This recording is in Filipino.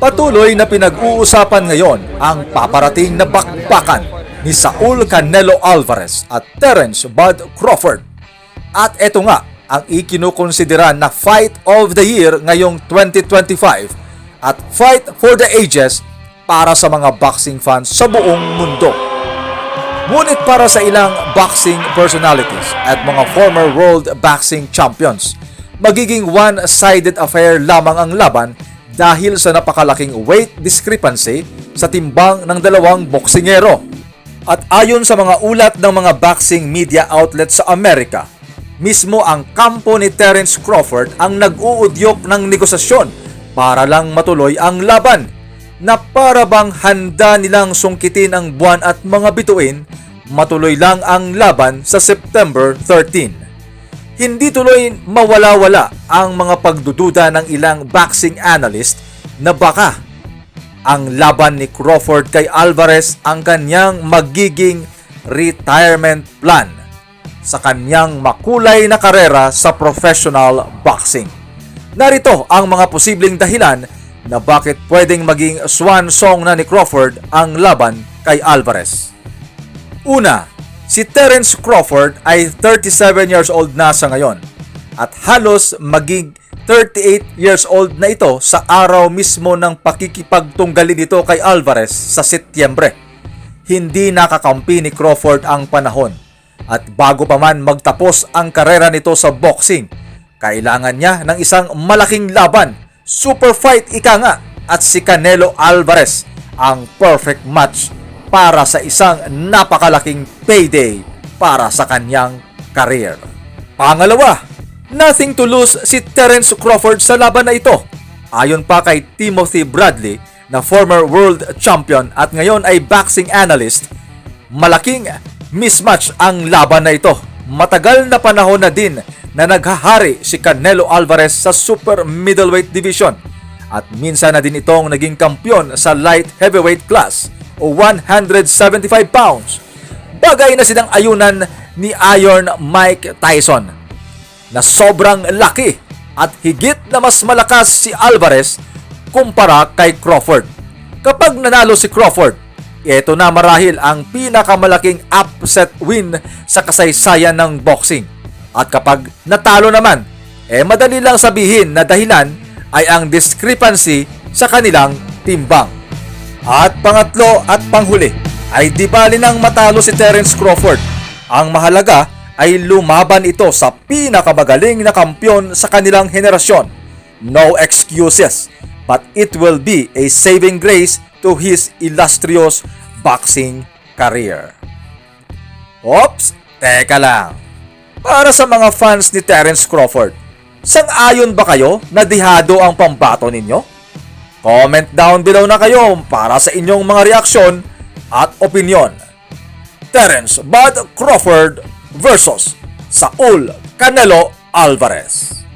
Patuloy na pinag-uusapan ngayon ang paparating na bakbakan ni Saul Canelo Alvarez at Terence Bud Crawford. At eto nga ang ikinukonsidera na Fight of the Year ngayong 2025 at Fight for the Ages para sa mga boxing fans sa buong mundo. Ngunit para sa ilang boxing personalities at mga former world boxing champions, magiging one-sided affair lamang ang laban dahil sa napakalaking weight discrepancy sa timbang ng dalawang boksingero. At ayon sa mga ulat ng mga boxing media outlets sa Amerika, mismo ang kampo ni Terence Crawford ang nag-uudyok ng negosasyon para lang matuloy ang laban, na para bang handa nilang sungkitin ang buwan at mga bituin, matuloy lang ang laban sa September 13. Hindi tuloy mawala-wala ang mga pagdududa ng ilang boxing analyst na baka ang laban ni Crawford kay Alvarez ang kanyang magiging retirement plan sa kanyang makulay na karera sa professional boxing. Narito ang mga posibleng dahilan na bakit pwedeng maging swan song na ni Crawford ang laban kay Alvarez. Una, si Terence Crawford ay 37 years old na sa ngayon at halos maging 38 years old na ito sa araw mismo ng pakikipagtunggali nito kay Alvarez sa Setyembre. Hindi nakakampi ni Crawford ang panahon at bago pa man magtapos ang karera nito sa boxing, kailangan niya ng isang malaking laban, super fight ika nga, at si Canelo Alvarez ang perfect match para sa isang napakalaking payday para sa kanyang career. Pangalawa, nothing to lose si Terence Crawford sa laban na ito. Ayon pa kay Timothy Bradley na former world champion at ngayon ay boxing analyst, malaking mismatch ang laban na ito. Matagal na panahon na din na naghahari si Canelo Alvarez sa super middleweight division at minsan na din itong naging kampiyon sa light heavyweight class o 175 pounds. Bagay na silang ayunan ni Iron Mike Tyson na sobrang laki at higit na mas malakas si Alvarez kumpara kay Crawford. Kapag nanalo si Crawford, ito na marahil ang pinakamalaking upset win sa kasaysayan ng boxing. At kapag natalo naman, madali lang sabihin na dahilan ay ang discrepancy sa kanilang timbang. At pangatlo at panghuli ay di bali nang matalo si Terence Crawford. Ang mahalaga ay lumaban ito sa pinakamagaling na kampyon sa kanilang henerasyon. No excuses, but it will be a saving grace to his illustrious boxing career. Oops, teka lang. Para sa mga fans ni Terence Crawford, sang-ayon ba kayo na dihado ang pambato ninyo? Comment down below na kayo para sa inyong mga reaksyon at opinyon. Terence Bud Crawford versus Saul Canelo Alvarez.